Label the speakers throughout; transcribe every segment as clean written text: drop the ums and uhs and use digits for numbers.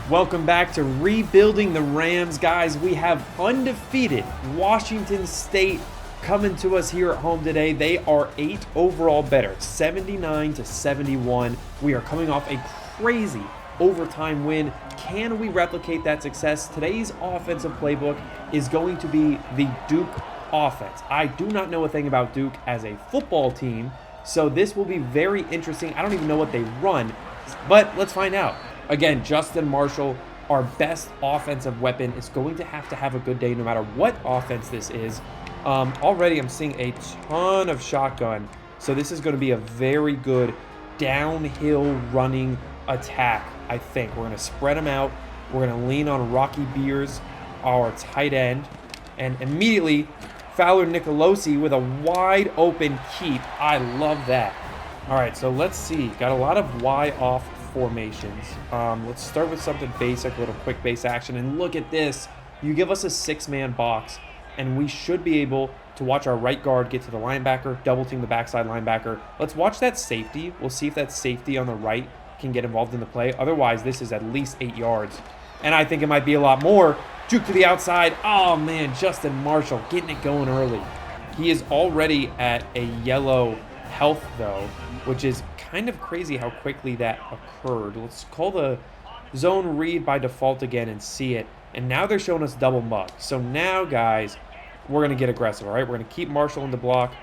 Speaker 1: Welcome back to Rebuilding the Rams, guys. We have undefeated Washington State coming to us here at home today. They are 8 overall better, 79-71. We are coming off a crazy overtime win. Can we replicate that success? Today's offensive playbook is going to be the Duke offense. I do not know a thing about Duke as a football team, so this will be very interesting. I don't even know what they run, but let's find out. Again, Justin Marshall, our best offensive weapon, is going to have a good day no matter what offense this is. Already I'm seeing a ton of shotgun, so this is going to be a very good downhill running attack, I think. We're going to spread them out. We're going to lean on Rocky Beers, our tight end, and immediately Fowler Nicolosi with a wide open keep. I love that. All right, so let's see. Got a lot of Y off formations. Let's start with something basic, a little quick base action, and look at this. You give us a 6-man box, and we should be able to watch our right guard get to the linebacker, double team the backside linebacker. Let's watch that safety. We'll see if that safety on the right can get involved in the play. Otherwise, this is at least 8 yards, and I think it might be a lot more. Juke to the outside. Oh man, Justin Marshall getting it going early. He is already at a yellow health though, which is kind of crazy how quickly that occurred. Let's call the zone read by default again and see it. And now they're showing us double mug. So now, guys, we're going to get aggressive, all right? We're going to keep Marshall in the block,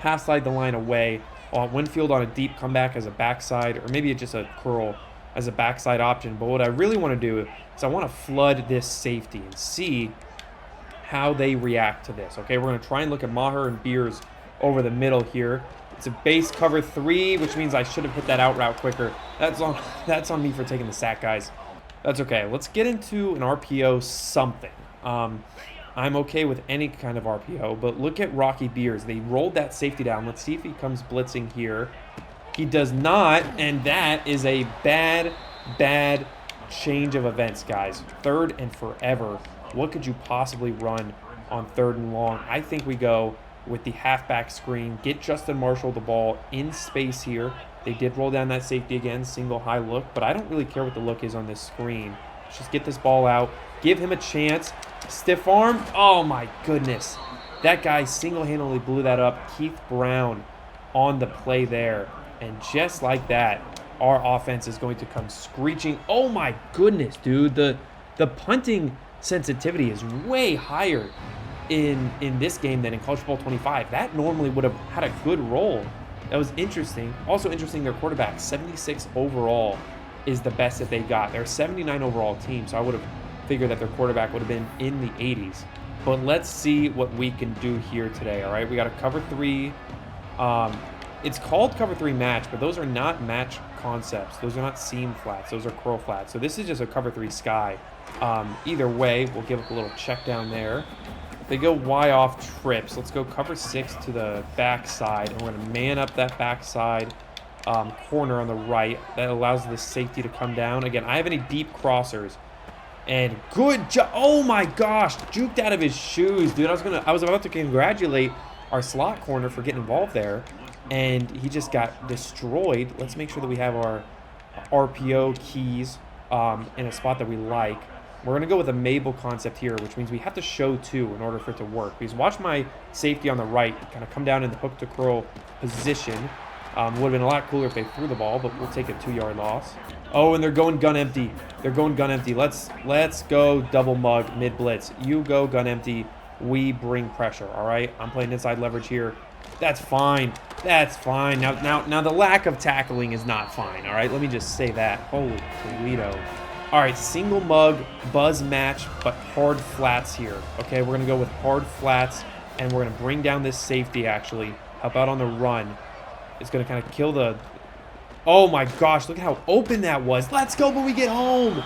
Speaker 1: half slide the line away. Winfield on a deep comeback as a backside, or maybe just a curl as a backside option. But what I really want to do is I want to flood this safety and see how they react to this. Okay, we're going to try and look at Maher and Beers over the middle here. It's a base cover 3, which means I should have hit that out route quicker. That's on me for taking the sack, guys. That's okay. Let's get into an RPO something. I'm okay with any kind of RPO, but look at Rocky Beers. They rolled that safety down. Let's see if he comes blitzing here. He does not, and that is a bad change of events, guys. 3rd and forever. What could you possibly run on 3rd and long? I think we go with the halfback screen, get Justin Marshall the ball in space here. They did roll down that safety again, single high look, but I don't really care what the look is on this screen. Let's just get this ball out, give him a chance. Stiff arm, oh my goodness. That guy single-handedly blew that up. Keith Brown on the play there. And just like that, our offense is going to come screeching. Oh my goodness, dude. The punting sensitivity is way higher in this game than in College Football 25. That normally would have had a good roll. That was interesting. Also interesting, their quarterback, 76 overall, is the best that they got. They're a 79 overall team, so I would have figured that their quarterback would have been in the 80s. But let's see what we can do here today, all right? We got a cover 3. It's called cover 3 match, but those are not match concepts. Those are not seam flats. Those are curl flats. So this is just a cover 3 sky. Either way, we'll give up a little check down there. They go Y off trips. Let's go cover 6 to the backside, and we're going to man up that backside corner on the right. That allows the safety to come down. Again, I have any deep crossers, and good job. Oh my gosh, juked out of his shoes, dude. I was about to congratulate our slot corner for getting involved there, and he just got destroyed. Let's make sure that we have our RPO keys in a spot that we like. We're going to go with a Mabel concept here, which means we have to show 2 in order for it to work. Because watch my safety on the right kind of come down in the hook to curl position. Would have been a lot cooler if they threw the ball, but we'll take a 2-yard loss. Oh, and they're going gun empty. They're going gun empty. Let's go double mug mid blitz. You go gun empty. We bring pressure. All right. I'm playing inside leverage here. That's fine. That's fine. Now the lack of tackling is not fine. All right. Let me just say that. Holy Toledo. All right, single mug, buzz match, but hard flats here. Okay, we're going to go with hard flats, and we're going to bring down this safety, actually. Help out on the run. It's going to kind of kill the... Oh, my gosh, look at how open that was. Let's go, but we get home.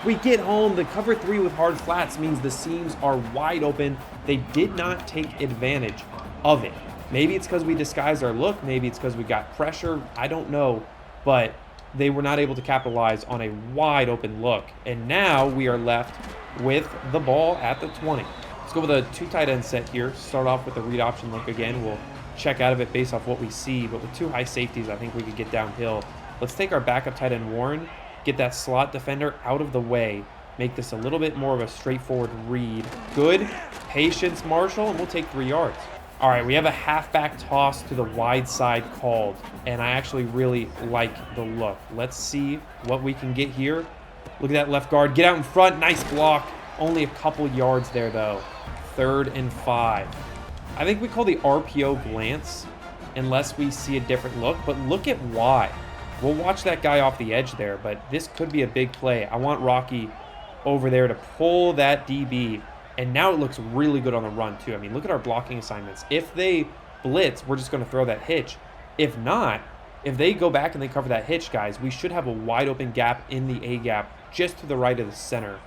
Speaker 1: We get home. The cover 3 with hard flats means the seams are wide open. They did not take advantage of it. Maybe it's because we disguised our look. Maybe it's because we got pressure. I don't know, but... they were not able to capitalize on a wide open look. And now we are left with the ball at the 20. Let's go with a 2 tight end set here. Start off with the read option look again. We'll check out of it based off what we see. But with 2 high safeties, I think we could get downhill. Let's take our backup tight end Warren get that slot defender out of the way, make this a little bit more of a straightforward read. Good. Patience, Marshall, and we'll take 3 yards. All right, we have a halfback toss to the wide side called, and I actually really like the look. Let's see what we can get here. Look at that left guard. Get out in front. Nice block. Only a couple yards there, though. 3rd and 5. I think we call the RPO glance unless we see a different look, but look at why. We'll watch that guy off the edge there, but this could be a big play. I want Rocky over there to pull that DB, and now it looks really good on the run, too. I mean, look at our blocking assignments. If they blitz, we're just going to throw that hitch. If not, if they go back and they cover that hitch, guys, we should have a wide open gap in the A gap just to the right of the center.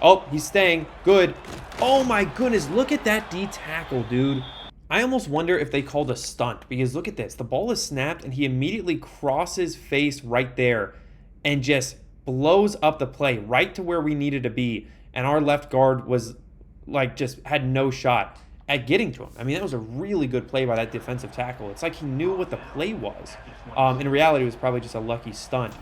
Speaker 1: Oh, he's staying. Good. Oh, my goodness. Look at that D tackle, dude. I almost wonder if they called a stunt, because look at this. The ball is snapped, and he immediately crosses face right there and just blows up the play right to where we needed to be. And our left guard was like just had no shot at getting to him. I mean, that was a really good play by that defensive tackle. It's like he knew what the play was. In reality, it was probably just a lucky stunt.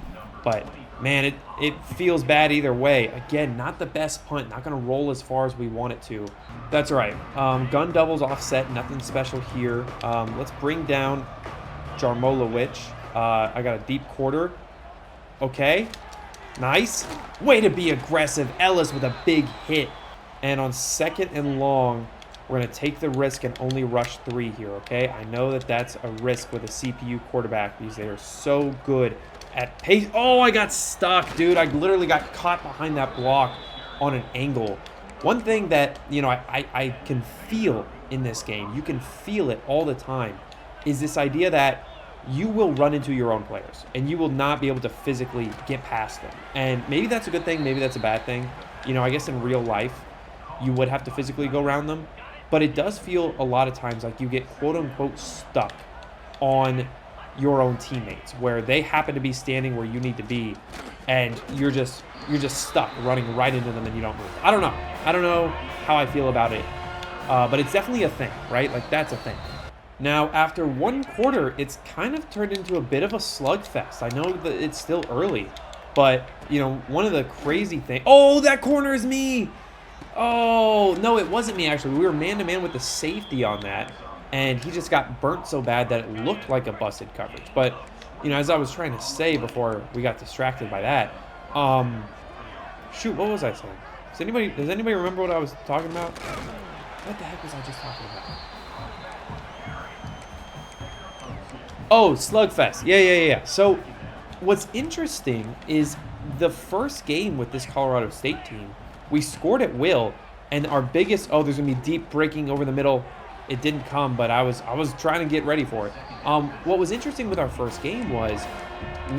Speaker 1: But, man, it feels bad either way. Again, not the best punt. Not going to roll as far as we want it to. That's all right. Gun doubles offset. Nothing special here. Let's bring down Jarmolowicz. I got a deep quarter. Okay. Nice. Way to be aggressive. Ellis with a big hit. And on 2nd and long, we're going to take the risk and only rush 3 here, okay? I know that that's a risk with a CPU quarterback because they are so good at pace. Oh, I got stuck, dude. I literally got caught behind that block on an angle. One thing that, I can feel in this game, you can feel it all the time, is this idea that you will run into your own players and you will not be able to physically get past them. And maybe that's a good thing, maybe that's a bad thing. I guess in real life, you would have to physically go around them. But it does feel a lot of times like you get quote-unquote stuck on your own teammates, where they happen to be standing where you need to be, and you're just stuck running right into them and you don't move. I don't know how I feel about it, but it's definitely a thing, right? Like, that's a thing. Now, after 1 quarter, it's kind of turned into a bit of a slugfest. I know that it's still early, but one of the crazy things. Oh, that corner is me. Oh, no, it wasn't me, actually. We were man-to-man with the safety on that, and he just got burnt so bad that it looked like a busted coverage. But, as I was trying to say before we got distracted by that, shoot, what was I saying? Does anybody remember what I was talking about? What the heck was I just talking about? Oh, Slugfest. Yeah. So, what's interesting is the first game with this Colorado State team, we scored at will, and our biggest, there's going to be deep breaking over the middle. It didn't come, but I was trying to get ready for it. What was interesting with our first game was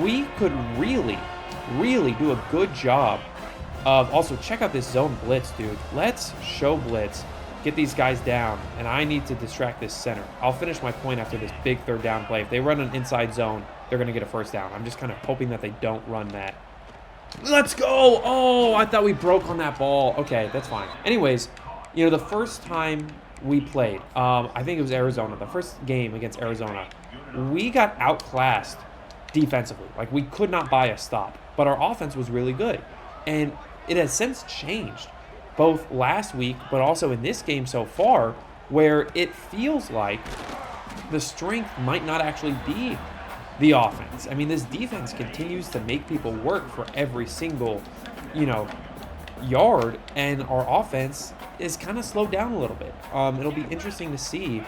Speaker 1: we could really do a good job of, also check out this zone blitz, dude. Let's show blitz, get these guys down, and I need to distract this center. I'll finish my point after this big 3rd down play. If they run an inside zone, they're going to get a 1st down. I'm just kind of hoping that they don't run that. Let's go! Oh, I thought we broke on that ball. Okay, that's fine. Anyways, the first time we played, I think it was Arizona, the first game against Arizona, we got outclassed defensively. Like, we could not buy a stop, but our offense was really good. And it has since changed, both last week, but also in this game so far, where it feels like the strength might not actually be the offense. I mean, this defense continues to make people work for every single, yard, and our offense is kind of slowed down a little bit. It'll be interesting to see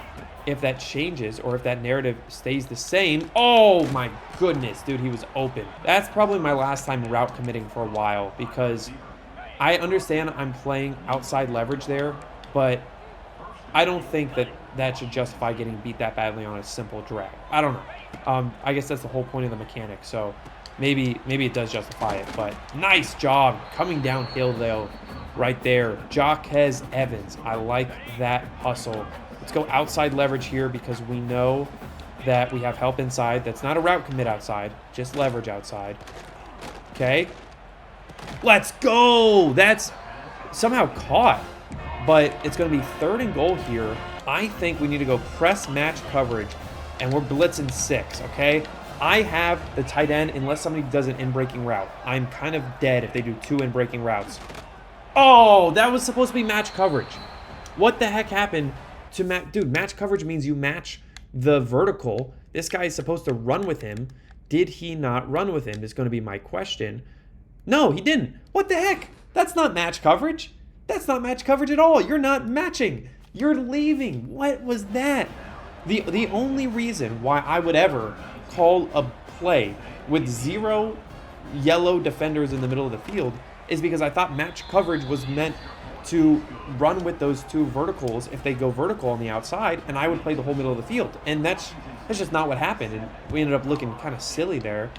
Speaker 1: if that changes or if that narrative stays the same. Oh my goodness, dude, he was open. That's probably my last time route committing for a while, because I understand I'm playing outside leverage there, but I don't think that should justify getting beat that badly on a simple drag. I don't know. I guess that's the whole point of the mechanic, so maybe it does justify it, but nice job coming downhill, though, right there. Jaquez Evans, I like that hustle. Let's go outside leverage here because we know that we have help inside. That's not a route commit outside, just leverage outside. Okay. Let's go. That's somehow caught, but it's going to be 3rd and goal here. I think we need to go press match coverage, and we're blitzing 6, okay? I have the tight end unless somebody does an in-breaking route. I'm kind of dead if they do 2 in-breaking routes. Oh, that was supposed to be match coverage. What the heck happened to match? Dude, match coverage means you match the vertical. This guy is supposed to run with him. Did he not run with him is going to be my question. No, he didn't. What the heck? That's not match coverage. That's not match coverage at all. You're not matching. You're leaving. What was that? The only reason why I would ever call a play with 0 yellow defenders in the middle of the field is because I thought match coverage was meant to run with those 2 verticals if they go vertical on the outside, and I would play the whole middle of the field. And that's just not what happened, and we ended up looking kind of silly there.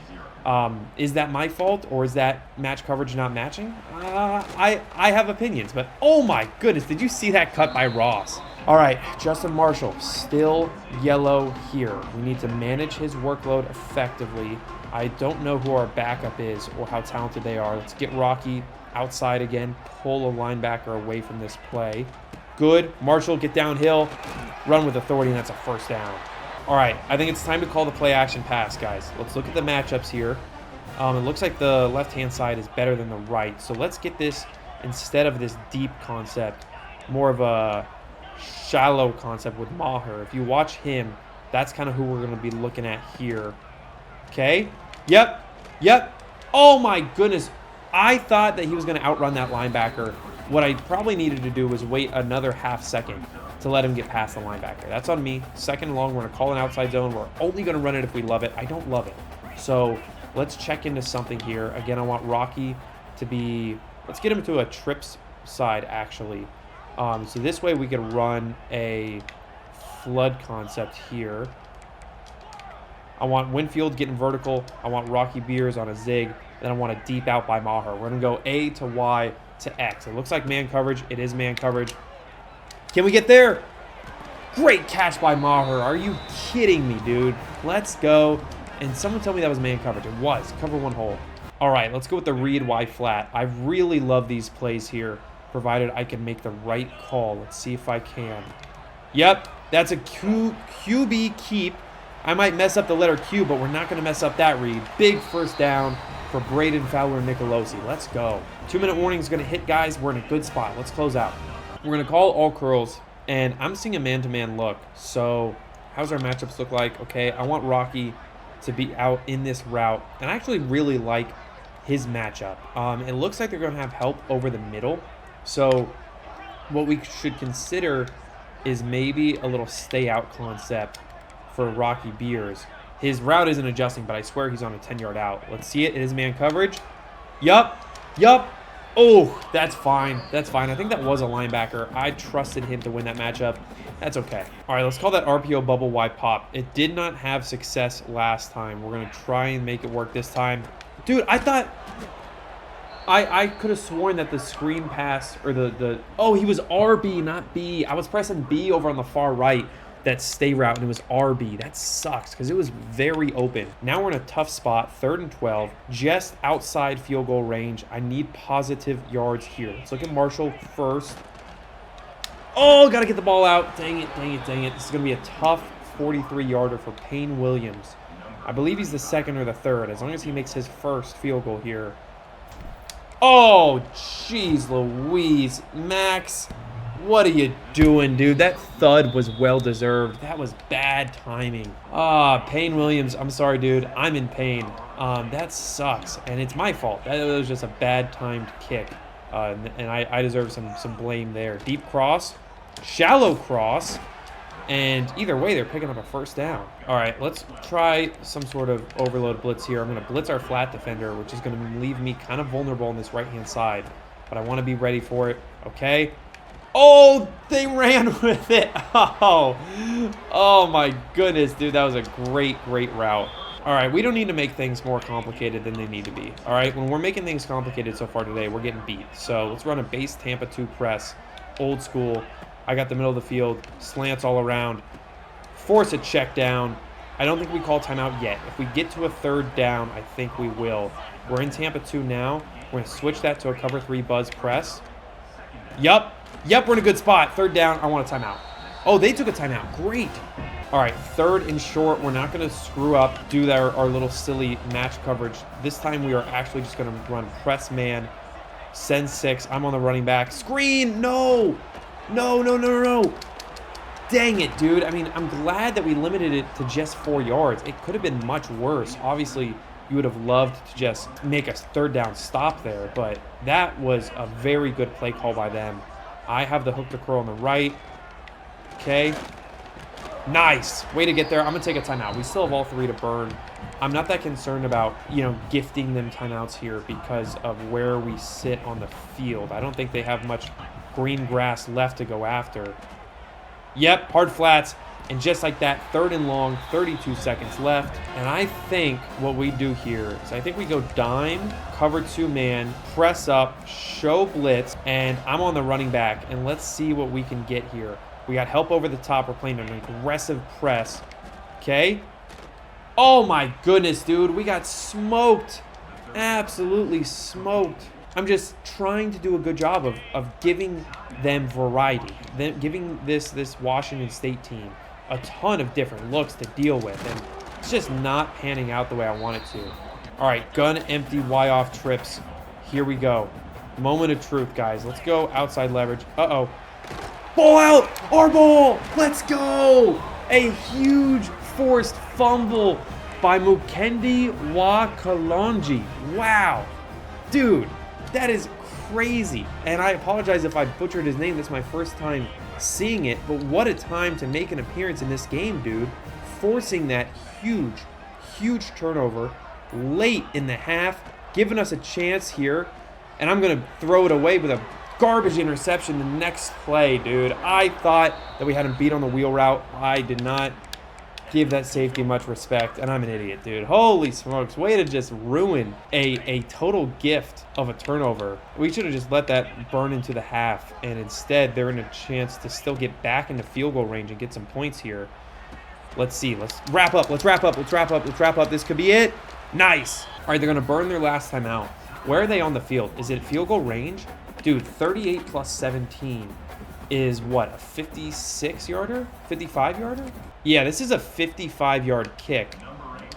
Speaker 1: Is that my fault, or is that match coverage not matching? I have opinions, but oh my goodness, did you see that cut by Ross? All right, Justin Marshall, still yellow here. We need to manage his workload effectively. I don't know who our backup is or how talented they are. Let's get Rocky outside again, pull a linebacker away from this play. Good. Marshall, get downhill, run with authority, and that's a first down. All right, I think it's time to call the play action pass, guys. Let's look at the matchups here. It looks like the left-hand side is better than the right, so let's get this, instead of this deep concept, more of a shallow concept with Maher. If you watch him, that's kind of who we're going to be looking at here. Okay? Yep. Oh my goodness. I thought that he was going to outrun that linebacker. What I probably needed to do was wait another half second to let him get past the linebacker. That's on me. 2nd and long, we're going to call an outside zone. We're only going to run it if we love it. I don't love it. So let's check into something here. Again, I want Rocky to be, let's get him to a trips side actually. So this way we could run a flood concept here. I want Winfield getting vertical. I want Rocky Beers on a zig. Then I want a deep out by Maher. We're going to go A to Y to X. It looks like man coverage. It is man coverage. Can we get there? Great catch by Maher. Are you kidding me, dude? Let's go. And someone told me that was man coverage. It was. Cover 1 hole. All right, let's go with the read Y flat. I really love these plays here, provided I can make the right call. Let's see if I can. Yep, that's a QB keep. I might mess up the letter Q, but we're not going to mess up that read. Big first down for Braden Fowler Nicolosi. Let's go. 2-minute warning is going to hit, guys. We're in a good spot. Let's close out. We're going to call all curls, and I'm seeing a man-to-man look. So how's our matchups look like? Okay, I want Rocky to be out in this route, and I actually really like his matchup. It looks like they're going to have help over the middle. So what we should consider is maybe a little stay out concept for Rocky Beers. His route isn't adjusting, but I swear he's on a 10-yard out. Let's see it. It is man coverage. Yup. Oh, that's fine. That's fine. I think that was a linebacker. I trusted him to win that matchup. That's okay. All right, let's call that RPO bubble Y pop. It did not have success last time. We're going to try and make it work this time. Dude, I thought I could have sworn that the screen pass or oh, he was RB, not B. I was pressing B over on the far right, that stay route, and it was RB. That sucks because it was very open. Now we're in a tough spot, 3rd and 12, just outside field goal range. I need positive yards here. Let's look at Marshall first. Oh, got to get the ball out. Dang it. This is going to be a tough 43-yarder for Payne Williams. I believe he's the 2nd or the 3rd, as long as he makes his first field goal here. Oh, jeez Louise. Max, what are you doing, dude? That thud was well-deserved. That was bad timing. Payne Williams, I'm sorry, dude. I'm in pain. That sucks, and it's my fault. That was just a bad-timed kick, and I deserve some blame there. Deep cross, shallow cross, and either way, they're picking up a first down. All right, let's try some sort of overload blitz here. I'm going to blitz our flat defender, which is going to leave me kind of vulnerable on this right-hand side, but I want to be ready for it, okay? Oh, they ran with it. Oh my goodness, dude. That was a great route. All right, we don't need to make things more complicated than they need to be. All right, when we're making things complicated so far today, we're getting beat. So let's run a base Tampa 2 press, old school. I got the middle of the field, slants all around, force a check down. I don't think we call timeout yet. If we get to a 3rd down, I think we will. We're in Tampa 2 now. We're going to switch that to a cover 3 buzz press. Yup, we're in a good spot. 3rd down, I want a timeout. Oh, they took a timeout. Great. All right, 3rd and short. We're not going to screw up, do our little silly match coverage. This time we are actually just going to run press man, send 6. I'm on the running back. Screen! No! No, no, no, no, no. Dang it, dude. I mean, I'm glad that we limited it to just 4 yards. It could have been much worse. Obviously, you would have loved to just make a 3rd down stop there, but that was a very good play call by them. I have the hook to curl on the right. Okay. Nice. Way to get there. I'm going to take a timeout. We still have all 3 to burn. I'm not that concerned about, gifting them timeouts here because of where we sit on the field. I don't think they have much green grass left to go after. Yep, hard flats. And just like that, 3rd and long, 32 seconds left. And I think what we do here is I think we go dime, cover 2-man, press up, show blitz, and I'm on the running back. And let's see what we can get here. We got help over the top. We're playing an aggressive press. Okay. Oh my goodness, dude. We got smoked. Absolutely smoked. I'm just trying to do a good job of giving them variety, giving this Washington State team a ton of different looks to deal with, and it's just not panning out the way I want it to. All right, gun empty Y-off trips. Here we go. Moment of truth, guys. Let's go outside leverage. Uh-oh. Ball out! Our ball! Let's go! A huge forced fumble by Mukendi Wakalonji. Wow. Dude. That is crazy. And I apologize if I butchered his name. That's my first time seeing it. But what a time to make an appearance in this game, dude. Forcing that huge turnover late in the half. Giving us a chance here. And I'm going to throw it away with a garbage interception the next play, dude. I thought that we had him beat on the wheel route. I did not give that safety much respect, and I'm an idiot, dude. Holy smokes, way to just ruin a total gift of a turnover. We should have just let that burn into the half, and instead they're in a chance to still get back into field goal range and get some points here. Let's see. Let's wrap up. This could be it. Nice. All right, they're going to burn their last time out. Where are they on the field? Is it field goal range? Dude, 38 plus 17 is what, a 56-yarder? 55-yarder? Yeah, this is a 55-yard kick.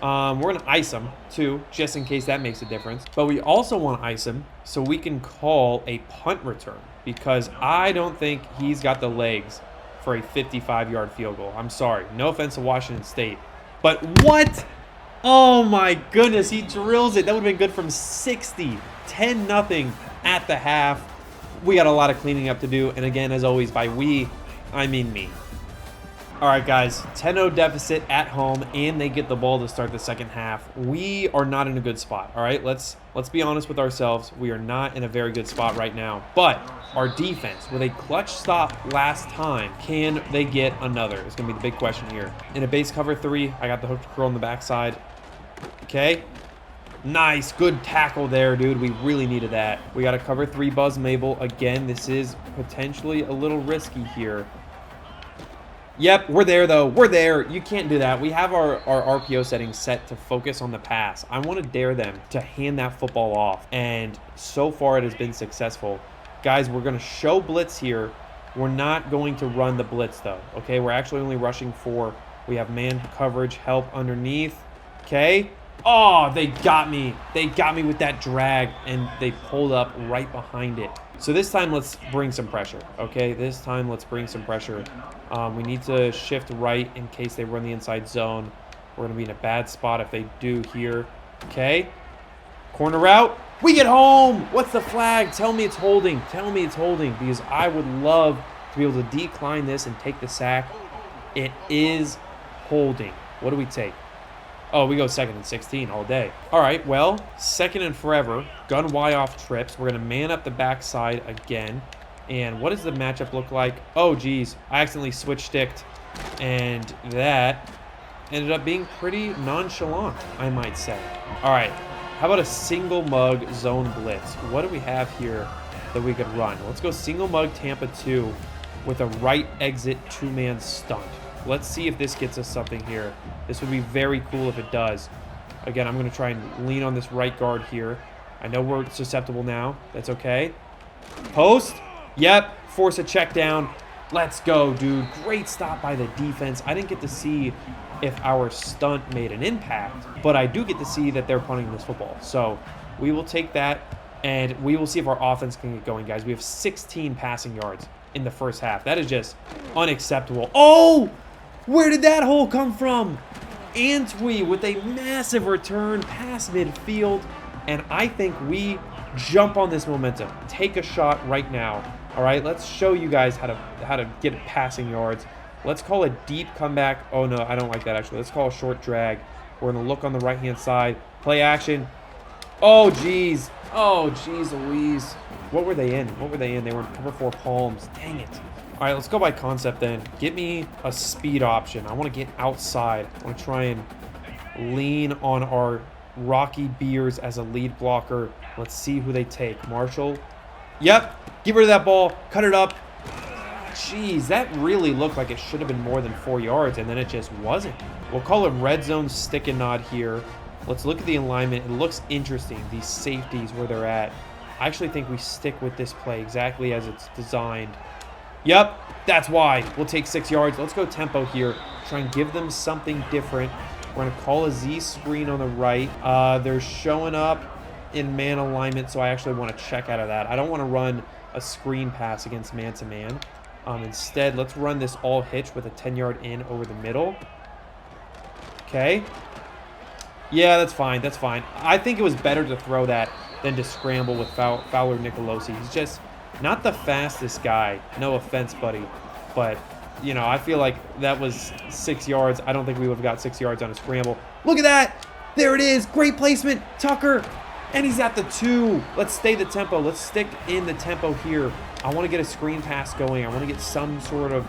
Speaker 1: We're going to ice him, too, just in case that makes a difference. But we also want to ice him so we can call a punt return, because I don't think he's got the legs for a 55-yard field goal. I'm sorry. No offense to Washington State. But what? Oh, my goodness. He drills it. That would have been good from 60. 10-0 at the half. We got a lot of cleaning up to do. And again, as always, by we, I mean me. All right, guys, 10-0 deficit at home, and they get the ball to start the second half. We are not in a good spot, all right? Let's be honest with ourselves. We are not in a very good spot right now. But our defense, with a clutch stop last time, can they get another? It's going to be the big question here. In a base cover 3, I got the hook to curl on the backside. Okay. Nice. Good tackle there, dude. We really needed that. We got to cover 3 Buzz Mabel. Again, this is potentially a little risky here. Yep, we're there, though. We're there. You can't do that. We have our RPO settings set to focus on the pass. I want to dare them to hand that football off, and so far it has been successful. Guys, we're going to show blitz here. We're not going to run the blitz, though, okay? We're actually only rushing 4. We have man coverage, help underneath, okay? Oh, they got me. They got me with that drag, and they pulled up right behind it. So this time, let's bring some pressure, okay? This time, let's bring some pressure. We need to shift right in case they run the inside zone. We're going to be in a bad spot if they do here, okay? Corner route. We get home. What's the flag? Tell me it's holding. Tell me it's holding, because I would love to be able to decline this and take the sack. It is holding. What do we take? Oh, we go 2nd and 16 all day. All right, well, 2nd and forever. Gun Y off trips. We're going to man up the backside again. And what does the matchup look like? Oh, geez. I accidentally switch-sticked. And that ended up being pretty nonchalant, I might say. All right, how about a single mug zone blitz? What do we have here that we could run? Let's go single mug Tampa 2 with a right exit 2-man stunt. Let's see if this gets us something here. This would be very cool if it does. Again, I'm going to try and lean on this right guard here. I know we're susceptible now. That's okay. Post. Yep. Force a check down. Let's go, dude. Great stop by the defense. I didn't get to see if our stunt made an impact, but I do get to see that they're punting this football. So we will take that, and we will see if our offense can get going, guys. We have 16 passing yards in the first half. That is just unacceptable. Oh, where did that hole come from? Antwi with a massive return past midfield, and I think we jump on this momentum. Take a shot right now. All right, let's show you guys how to get passing yards. Let's call a deep comeback. Oh, no, I don't like that, actually. Let's call a short drag. We're going to look on the right-hand side. Play action. Oh, geez. Oh, geez Louise. What were they in? What were they in? They were in cover 4 palms. Dang it. All right, let's go by concept then. Get me a speed option. I want to get outside. I want to try and lean on our Rocky Beers as a lead blocker. Let's see who they take. Marshall. Yep. Get rid of that ball. Cut it up. Jeez, that really looked like it should have been more than 4 yards, and then it just wasn't. We'll call it red zone stick and nod here. Let's look at the alignment. It looks interesting, these safeties where they're at. I actually think we stick with this play exactly as it's designed. Yep, that's why. We'll take 6 yards. Let's go tempo here. Try and give them something different. We're going to call a Z screen on the right. They're showing up in man alignment, so I actually want to check out of that. I don't want to run a screen pass against man-to-man. Instead, let's run this all hitch with a 10-yard in over the middle. Okay. Yeah, that's fine. That's fine. I think it was better to throw that than to scramble with Fowler Nicolosi. He's just not the fastest guy. No offense, buddy. But, you know, I feel like that was 6 yards. I don't think we would have got 6 yards on a scramble. Look at that. There it is. Great placement. Tucker. And he's at the 2. Let's stay the tempo. Let's stick in the tempo here. I want to get a screen pass going. I want to get some sort of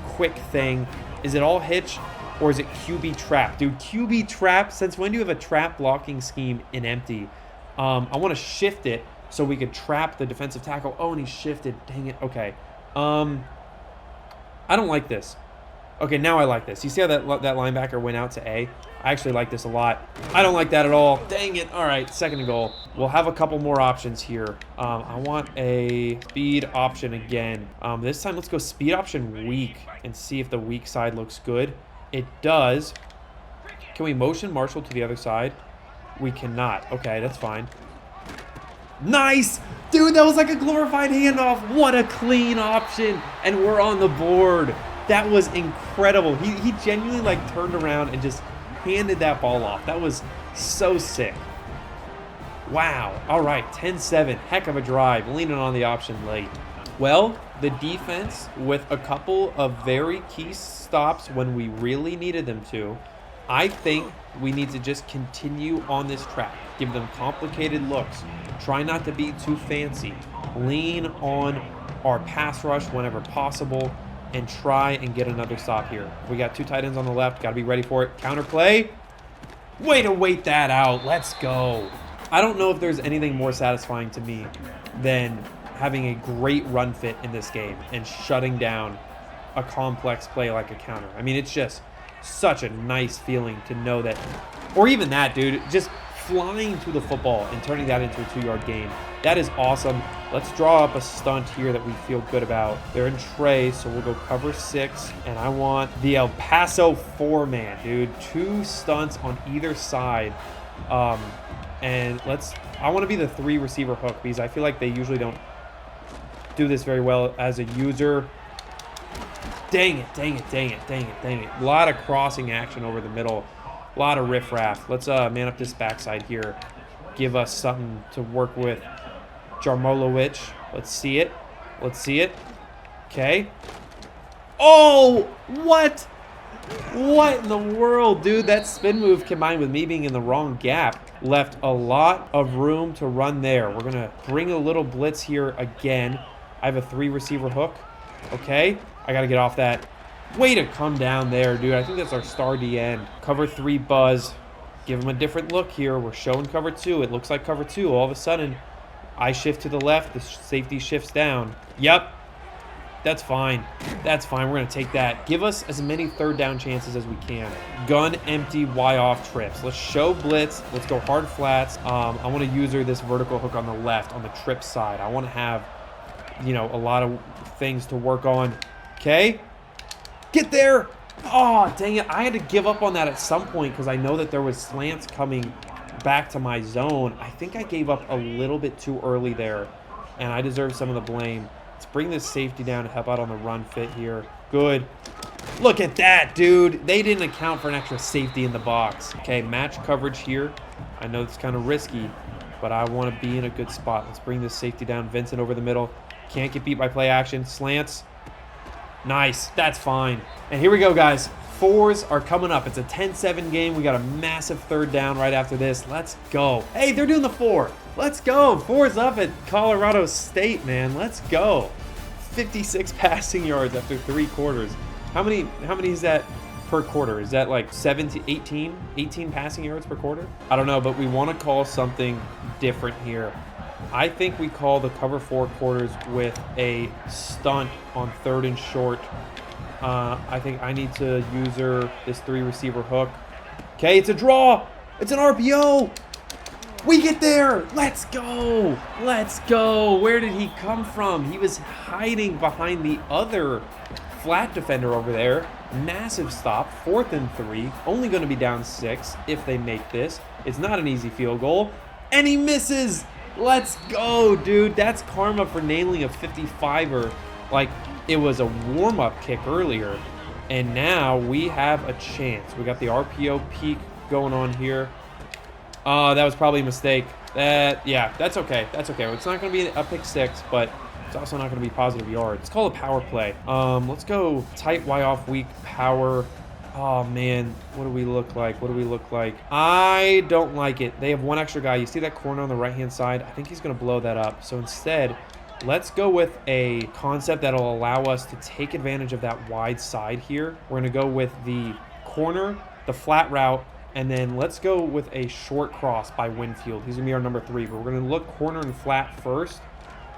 Speaker 1: quick thing. Is it all hitch or is it QB trap? Dude, QB trap, since when do you have a trap blocking scheme in empty? I want to shift it so we could trap the defensive tackle. Oh, and he shifted. Dang it. Okay. I don't like this. Okay, now I like this. You see how that linebacker went out to A? I actually like this a lot. I don't like that at all. Dang it. All right, second and goal. We'll have a couple more options here. I want a speed option again. This time, let's go speed option weak and see if the weak side looks good. It does. Can we motion Marshall to the other side? We cannot. Okay, that's fine. Nice! Dude, that was like a glorified handoff. What a clean option. And we're on the board. That was incredible. He genuinely like turned around and just handed that ball off. That was so sick. Wow. All right, 10-7. Heck of a drive. Leaning on the option late. Well, the defense, with a couple of very key stops when we really needed them to, I think we need to just continue on this track. Give them complicated looks. Try not to be too fancy. Lean on our pass rush whenever possible and try and get another stop here. We got 2 tight ends on the left. Got to be ready for it. Counter play. Way to wait that out. Let's go. I don't know if there's anything more satisfying to me than having a great run fit in this game and shutting down a complex play like a counter. I mean, it's just such a nice feeling to know that, or even that, dude, just flying to the football and turning that into a 2-yard gain. That is awesome. Let's draw up a stunt here that we feel good about. They're in Trey, so we'll go cover 6, and I want the El Paso 4-man, dude. 2 stunts on either side. And I want to be the 3 receiver hook because I feel like they usually don't do this very well as a user. Dang it, dang it, dang it, dang it, dang it. A lot of crossing action over the middle. A lot of riffraff. Let's man up this backside here. Give us something to work with. Jarmolowicz. Let's see it. Let's see it. Okay. Oh, what? What in the world, dude? That spin move combined with me being in the wrong gap left a lot of room to run there. We're going to bring a little blitz here again. I have a 3 receiver hook. Okay. I got to get off that. Way to come down there, dude. I think that's our star DN. Cover 3 buzz. Give him a different look here. We're showing cover 2. It looks like cover 2. All of a sudden, I shift to the left. The safety shifts down. Yep. That's fine. That's fine. We're going to take that. Give us as many 3rd down chances as we can. Gun empty Y off trips. Let's show blitz. Let's go hard flats. I want to use this vertical hook on the left on the trip side. I want to have, you know, a lot of things to work on. Okay. Get there. Oh, dang it. I had to give up on that at some point because I know that there was slants coming back to my zone. I think I gave up a little bit too early there, and I deserve some of the blame. Let's bring this safety down to help out on the run fit here. Good. Look at that, dude. They didn't account for an extra safety in the box. Okay, match coverage here. I know it's kind of risky, but I want to be in a good spot. Let's bring this safety down. Vincent over the middle. Can't get beat by play action. Slants. Nice. That's fine. And here we go, guys. Fours are coming up. It's a 10-7 game. We got a massive third down right after this. Let's go. Hey, they're doing the 4. Let's go. 4's up at Colorado State, man. Let's go. 56 passing yards after 3 quarters. How many is that per quarter? Is that like 17, 18 passing yards per quarter? I don't know, but we want to call something different here. I think we call the cover 4 quarters with a stunt on 3rd and short. I think I need to use this 3 receiver hook. Okay, it's a draw. It's an RPO. We get there. Let's go. Let's go. Where did he come from? He was hiding behind the other flat defender over there. Massive stop. 4th and 3. Only going to be down 6 if they make this. It's not an easy field goal. And he misses. Let's go, dude. That's karma for nailing a 55er. Like, it was a warm-up kick earlier. And now we have a chance. We got the RPO peak going on here. That was probably a mistake. Yeah, that's okay. That's okay. It's not going to be a pick 6, but it's also not going to be positive yards. It's called a power play. Let's go tight Y off weak power. Oh, man. What do we look like? What do we look like? I don't like it. They have 1 extra guy. You see that corner on the right-hand side? I think he's going to blow that up. So instead, let's go with a concept that'll allow us to take advantage of that wide side here. We're going to go with the corner, the flat route, and then let's go with a short cross by Winfield. He's going to be our number 3, but we're going to look corner and flat first.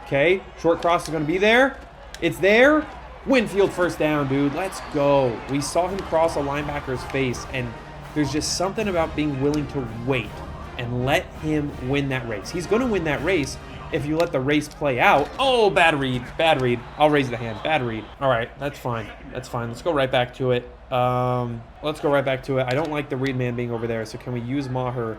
Speaker 1: Okay, short cross is going to be there. It's there. Winfield first down, dude. Let's go. We saw him cross a linebacker's face, and there's just something about being willing to wait and let him win that race. He's going to win that race if you let the race play out. Oh, bad read. Bad read. I'll raise the hand. Bad read. All right, that's fine. That's fine. Let's go right back to it. Let's go right back to it. I don't like the read man being over there, so can we use Maher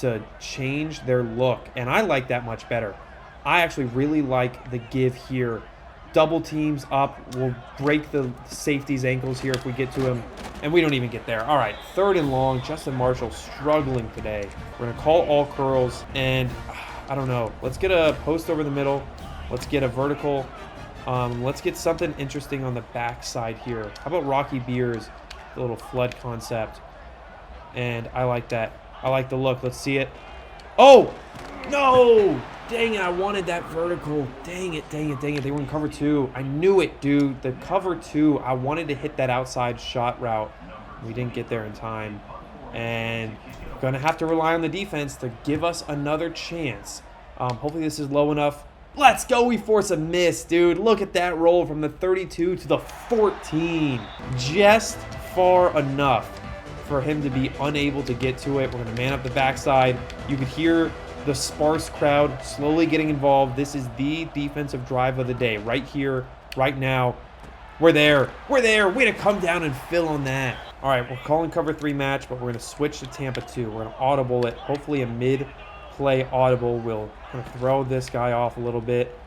Speaker 1: to change their look? And I like that much better. I actually really like the give here. Double teams up. We'll break the safety's ankles here if we get to him. And we don't even get there. All right, 3rd and long. Justin Marshall struggling today. We're going to call all curls. And I don't know. Let's get a post over the middle. Let's get a vertical. Let's get something interesting on the backside here. How about Rocky Beers, the little flood concept? And I like that. I like the look. Let's see it. Oh, no. Dang it, I wanted that vertical. Dang it, dang it, dang it. They were in cover 2. I knew it, dude. The cover 2, I wanted to hit that outside shot route. We didn't get there in time. And going to have to rely on the defense to give us another chance. Hopefully this is low enough. Let's go. We force a miss, dude. Look at that roll from the 32 to the 14. Just far enough for him to be unable to get to it. We're going to man up the backside. You could hear the sparse crowd slowly getting involved. This is the defensive drive of the day. Right here, right now. We're there. We're there. Way to come down and fill on that. All right, we're calling cover 3 match, but we're going to switch to Tampa 2. We're going to audible it. Hopefully a mid-play audible will kind of throw this guy off a little bit.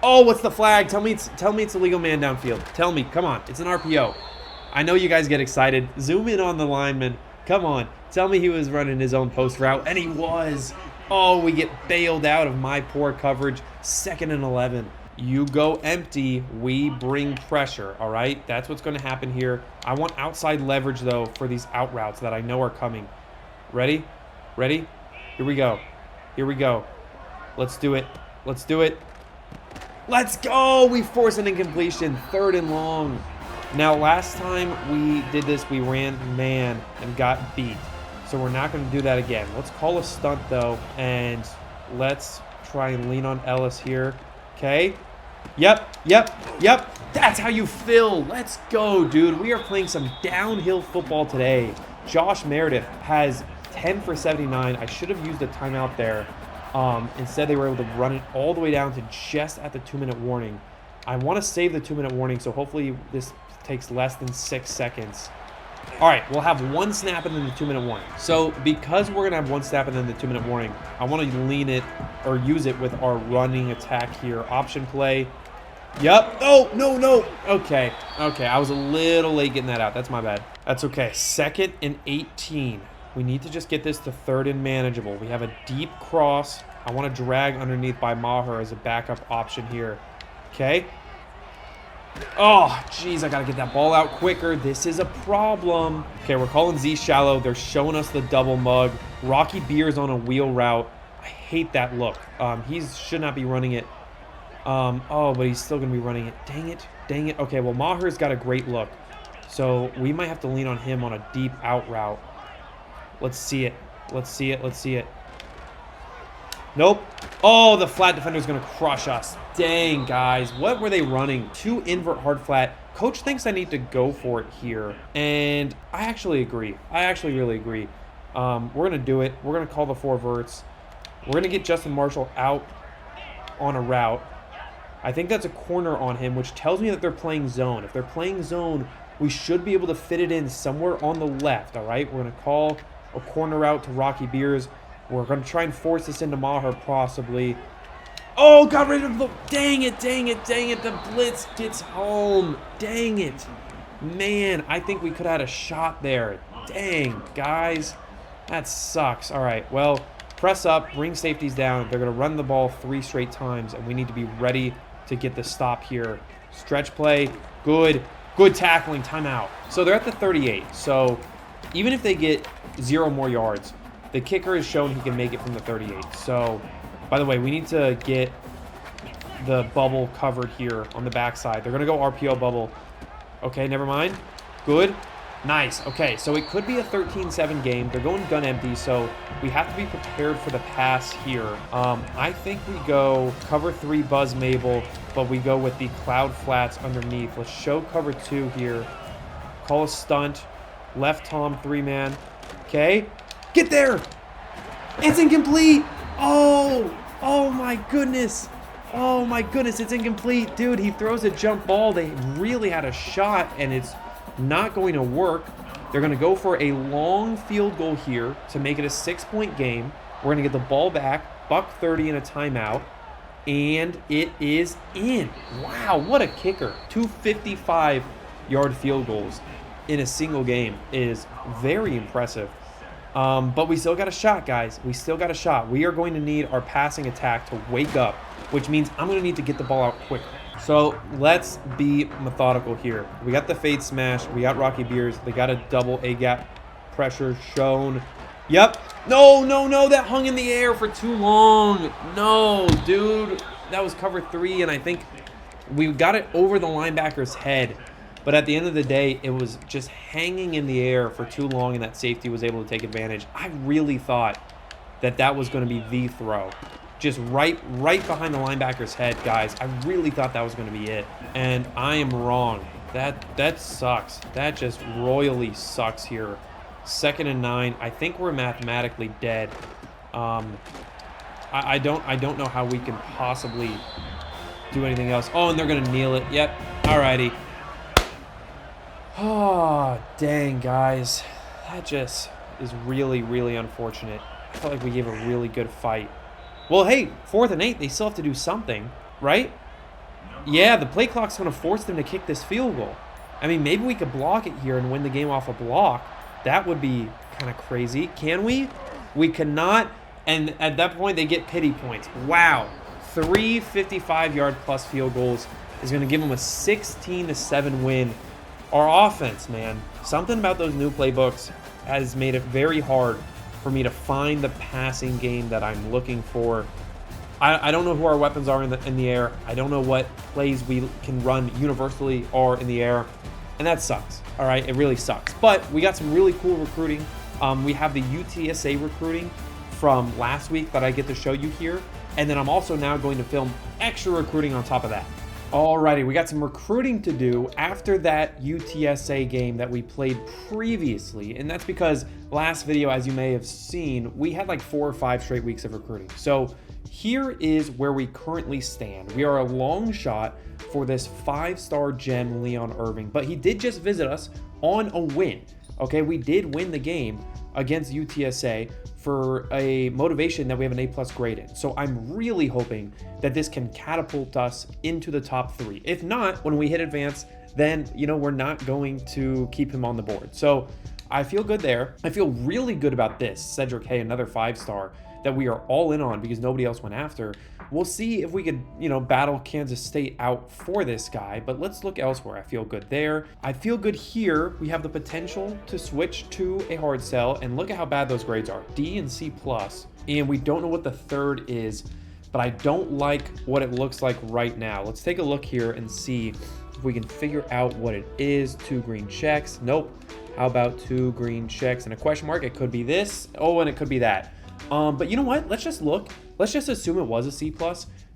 Speaker 1: Oh, what's the flag? Tell me it's a legal man downfield. Tell me. Come on. It's an RPO. I know you guys get excited. Zoom in on the lineman. Come on. Tell me he was running his own post route, and he was. Oh, we get bailed out of my poor coverage. 2nd and 11. You go empty, we bring pressure, all right? That's what's going to happen here. I want outside leverage, though, for these out routes that I know are coming. Ready? Ready? Here we go. Here we go. Let's do it. Let's do it. Let's go! We force an incompletion. 3rd and long. Now, last time we did this, we ran man and got beat. So we're not going to do that again. Let's call a stunt, though, and let's try and lean on Ellis here. Okay? Yep. That's how you fill. Let's go, dude. We are playing some downhill football today. Josh Meredith has 10 for 79. I should have used a timeout there. Instead, they were able to run it all the way down to just at the 2-minute warning. I want to save the 2-minute warning, so hopefully this takes less than 6 seconds. All right, we'll have 1 snap and then the 2-minute warning. So because we're gonna have 1 snap and then the 2-minute warning, I want to lean it or use it with our running attack here. Option play. Yep. Oh, no. Okay. I was a little late getting that out. That's my bad. That's okay. 2nd and 18. We need to just get this to 3rd and manageable. We have a deep cross. I want to drag underneath by Maher as a backup option here. Okay. Oh, jeez, I got to get that ball out quicker. This is a problem. Okay, we're calling Z shallow. They're showing us the double mug. Rocky Beer's on a wheel route. I hate that look. He should not be running it. Oh, but he's still going to be running it. Dang it. Okay, well, Maher's got a great look. So we might have to lean on him on a deep out route. Let's see it. Nope. Oh, the flat defender's going to crush us. Dang, guys. What were they running? 2 invert hard flat. Coach thinks I need to go for it here. And I actually agree. I actually really agree. We're going to do it. We're going to call the 4 verts. We're going to get Justin Marshall out on a route. I think that's a corner on him, which tells me that they're playing zone. If they're playing zone, we should be able to fit it in somewhere on the left, all right? We're going to call a corner route to Rocky Beers. We're going to try and force this into Maher possibly. Oh, got rid of the... Dang it. The blitz gets home. Dang it. Man, I think we could have had a shot there. Dang, guys. That sucks. All right, well, press up, bring safeties down. They're going to run the ball 3 straight times, and we need to be ready to get the stop here. Stretch play. Good tackling. Timeout. So they're at the 38. So even if they get 0 more yards, the kicker has shown he can make it from the 38. So, by the way, we need to get the bubble covered here on the backside. They're going to go RPO bubble. Okay, never mind. Good. Nice. Okay, so it could be a 13-7 game. They're going gun empty, so we have to be prepared for the pass here. I think we go cover 3 Buzz Mabel, but we go with the cloud flats underneath. Let's show cover 2 here. Call a stunt. Left Tom 3-man. Okay. Get there! It's incomplete! Oh my goodness! It's incomplete. Dude, he throws a jump ball. They really had a shot, and it's not going to work. They're going to go for a long field goal here to make it a 6-point game. We're going to get the ball back, $1:30 and a timeout, and it is in. Wow, what a kicker. 2 55-yard field goals in a single game is very impressive. But we still got a shot, guys. We still got a shot. We are going to need our passing attack to wake up, which means I'm going to need to get the ball out quicker. So let's be methodical here. We got the fade smash. We got Rocky Beers. They got a double A-gap pressure shown. Yep. No. That hung in the air for too long. No, dude. That was cover 3, and I think we got it over the linebacker's head. But at the end of the day, it was just hanging in the air for too long, and that safety was able to take advantage. I really thought that was going to be the throw. Just right behind the linebacker's head, guys. I really thought that was going to be it. And I am wrong. That sucks. That just royally sucks here. 2nd and 9. I think we're mathematically dead. I don't know how we can possibly do anything else. Oh, and they're going to kneel it. Yep. Alrighty. Oh, dang, guys. That just is really, really unfortunate. I felt like we gave a really good fight. Well, hey, 4th and 8, they still have to do something, right? Yeah, the play clock's going to force them to kick this field goal. I mean, maybe we could block it here and win the game off a block. That would be kind of crazy. Can we? We cannot. And at that point, they get pity points. Wow. 3 55-yard plus field goals is going to give them a 16-7 win. Our offense, man, something about those new playbooks has made it very hard for me to find the passing game that I'm looking for. I don't know who our weapons are in the air. I don't know what plays we can run universally or in the air, and that sucks. All right, it really sucks. But we got some really cool recruiting. We have the UTSA recruiting from last week that I get to show you here, and then I'm also now going to film extra recruiting on top of that. Alrighty, we got some recruiting to do after that UTSA game that we played previously, and that's because last video, as you may have seen, we had like 4 or 5 straight weeks of recruiting. So here is where we currently stand. We are a long shot for this 5-star gem Leon Irving, but he did just visit us on a win. Okay, we did win the game against UTSA for a motivation that we have an A+ grade in. So I'm really hoping that this can catapult us into the top 3. If not, when we hit advance, then, you know, we're not going to keep him on the board. So I feel good there. I feel really good about this. CJRHD, another 5-star that we are all in on because nobody else went after. We'll see if we could, you know, battle Kansas State out for this guy, but let's look elsewhere. I feel good there. I feel good here. We have the potential to switch to a hard sell, and look at how bad those grades are. D and C+, and we don't know what the third is, but I don't like what it looks like right now. Let's take a look here and see if we can figure out what it is. 2 green checks. Nope. How about 2 green checks and a question mark? It could be this. Oh, and it could be that. But you know what? Let's just look. Let's just assume it was a C+.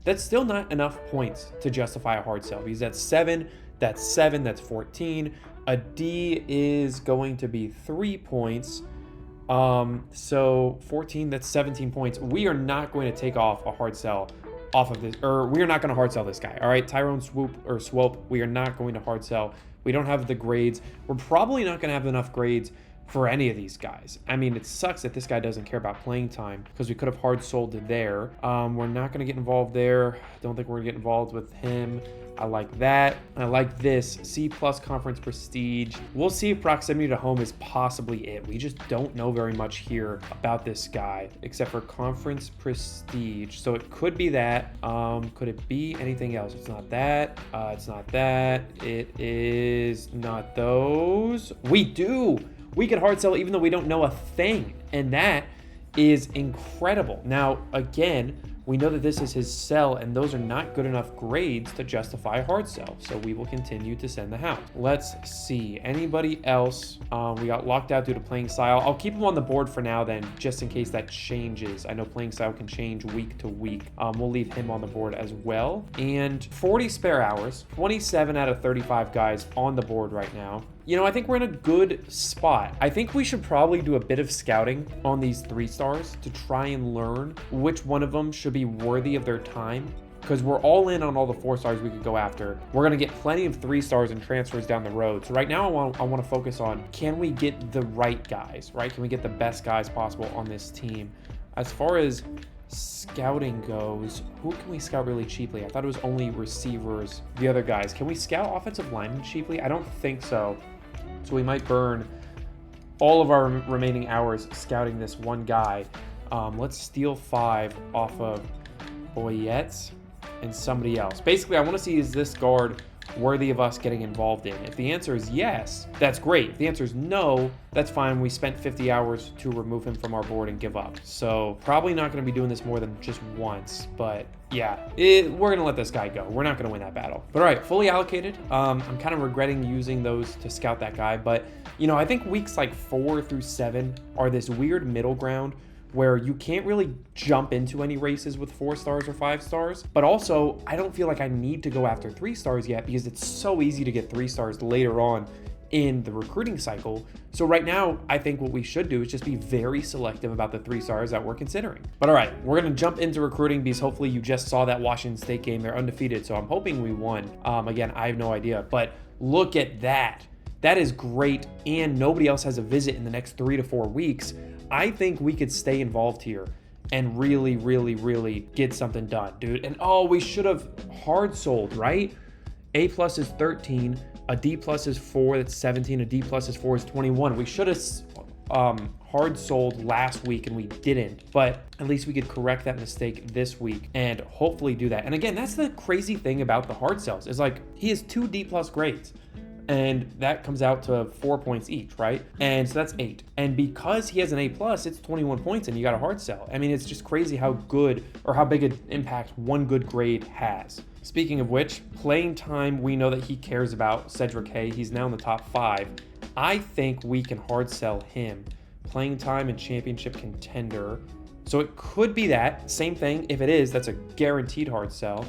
Speaker 1: That's still not enough points to justify a hard sell because that's 7, that's 14. A D is going to be 3 points. So 14, that's 17 points. We are not going to take off a hard sell off of this, or we are not going to hard sell this guy. All right, Tyrone Swope, we are not going to hard sell. We don't have the grades. We're probably not going to have enough grades for any of these guys. I mean, it sucks that this guy doesn't care about playing time because we could have hard sold it there. We're not going to get involved there. Don't think we're going to get involved with him. I like that. I like this. C+ conference prestige. We'll see if proximity to home is possibly it. We just don't know very much here about this guy except for conference prestige. So it could be that. Could it be anything else? It's not that. It's not that. It is not those. We could hard sell even though we don't know a thing. And that is incredible. Now, again, we know that this is his sell, and those are not good enough grades to justify a hard sell. So we will continue to send the hound. Let's see. Anybody else? We got locked out due to playing style. I'll keep him on the board for now then, just in case that changes. I know playing style can change week to week. We'll leave him on the board as well. And 40 spare hours, 27 out of 35 guys on the board right now. You know, I think we're in a good spot. I think we should probably do a bit of scouting on these 3-stars to try and learn which one of them should be worthy of their time, because we're all in on all the 4-stars we could go after. We're gonna get plenty of 3-stars and transfers down the road. So right now I want to focus on, can we get the right guys, right? Can we get the best guys possible on this team? As far as scouting goes, who can we scout really cheaply? I thought it was only receivers, the other guys. Can we scout offensive linemen cheaply? I don't think so. So we might burn all of our remaining hours scouting this one guy. Let's steal 5 off of Boyette and somebody else. Basically, I want to see, is this guard worthy of us getting involved in? If the answer is yes, that's great. If the answer is no, that's fine. We spent 50 hours to remove him from our board and give up. So probably not going to be doing this more than just once, but yeah, we're going to let this guy go. We're not going to win that battle. But all right, fully allocated. I'm kind of regretting using those to scout that guy, but you know, I think weeks like 4 through 7 are this weird middle ground where you can't really jump into any races with 4-stars or 5-stars. But also, I don't feel like I need to go after 3-stars yet because it's so easy to get 3-stars later on in the recruiting cycle. So right now, I think what we should do is just be very selective about the 3-stars that we're considering. But all right, we're gonna jump into recruiting because hopefully you just saw that Washington State game. They're undefeated, so I'm hoping we won. Again, I have no idea, but look at that. That is great, and nobody else has a visit in the next 3 to 4 weeks. I think we could stay involved here and really, really, really get something done, dude. And oh, we should have hard sold, right? A+ is 13, a D+ is 4, that's 17, a D+ is 4 is 21. We should have hard sold last week and we didn't, but at least we could correct that mistake this week and hopefully do that. And again, that's the crazy thing about the hard sells is like he has 2 D+ grades. And that comes out to 4 points each, right? And so that's 8. And because he has an A+, it's 21 points and you got a hard sell. I mean, it's just crazy how good or how big an impact one good grade has. Speaking of which, playing time, we know that he cares about CJRHD. He's now in the top 5. I think we can hard sell him. Playing time and championship contender. So it could be that. Same thing. If it is, that's a guaranteed hard sell.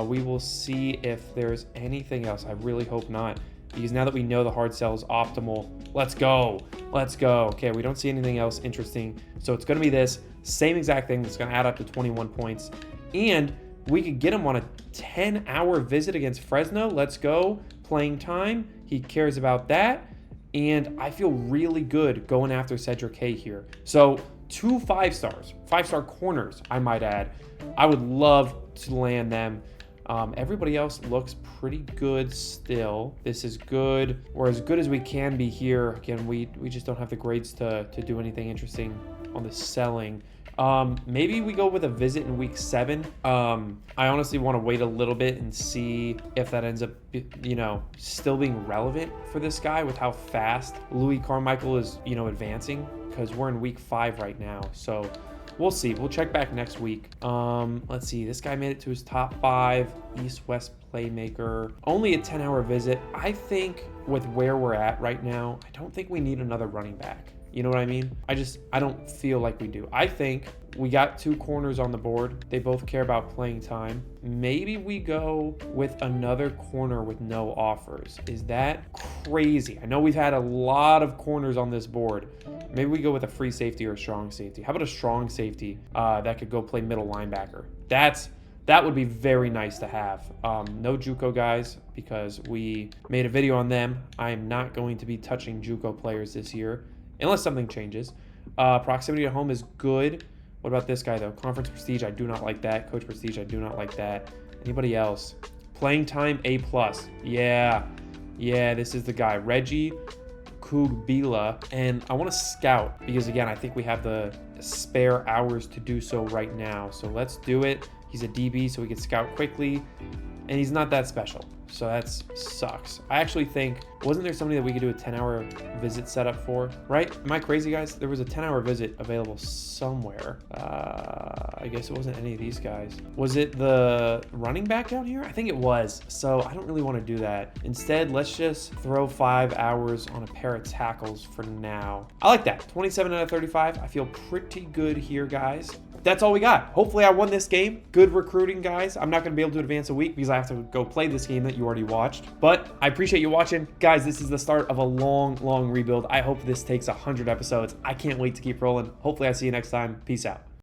Speaker 1: We will see if there's anything else. I really hope not. Because now that we know the hard sell is optimal, let's go. Let's go. Okay, we don't see anything else interesting. So it's going to be this same exact thing that's going to add up to 21 points. And We could get him on a 10-hour visit against Fresno. Let's go. Playing time. He cares about that. And I feel really good going after Cedric Hay here. So 2 5-stars, 5-star corners, I might add. I would love to land them. Everybody else looks pretty good still. This is good. We're as good as we can be here. Again, we just don't have the grades to do anything interesting on the selling. Maybe we go with a visit in week 7. I honestly want to wait a little bit and see if that ends up, still being relevant for this guy with how fast Louis Carmichael is, advancing, because we're in week 5 right now. So we'll see. We'll check back next week. Let's see. This guy made it to his top 5. East-West playmaker. Only a 10-hour visit. I think with where we're at right now, I don't think we need another running back. You know what I mean? I don't feel like we do. I think we got 2 corners on the board. They both care about playing time. Maybe we go with another corner with no offers. Is that crazy? I know we've had a lot of corners on this board. Maybe we go with a free safety or a strong safety. How about a strong safety that could go play middle linebacker? That would be very nice to have. No JUCO guys, because we made a video on them. I am not going to be touching JUCO players this year, unless something changes. Proximity to home is good. What about this guy, though? Conference prestige, I do not like that. Coach prestige, I do not like that. Anybody else? Playing time, A+. Yeah, this is the guy. Reggie Kugbila. And I want to scout, because, again, I think we have the spare hours to do so right now. So let's do it. He's a DB, so we can scout quickly. And he's not that special, so that sucks. I actually think, wasn't there somebody that we could do a 10-hour visit setup for, right? Am I crazy, guys? There was a 10-hour visit available somewhere. I guess it wasn't any of these guys. Was it the running back down here? I think it was, so I don't really want to do that. Instead, let's just throw 5 hours on a pair of tackles for now. I like that. 27 out of 35. I feel pretty good here, guys. That's all we got. Hopefully I won this game. Good recruiting, guys. I'm not going to be able to advance a week because I have to go play this game that you already watched. But I appreciate you watching. Guys, this is the start of a long, long rebuild. I hope this takes 100 episodes. I can't wait to keep rolling. Hopefully I see you next time. Peace out.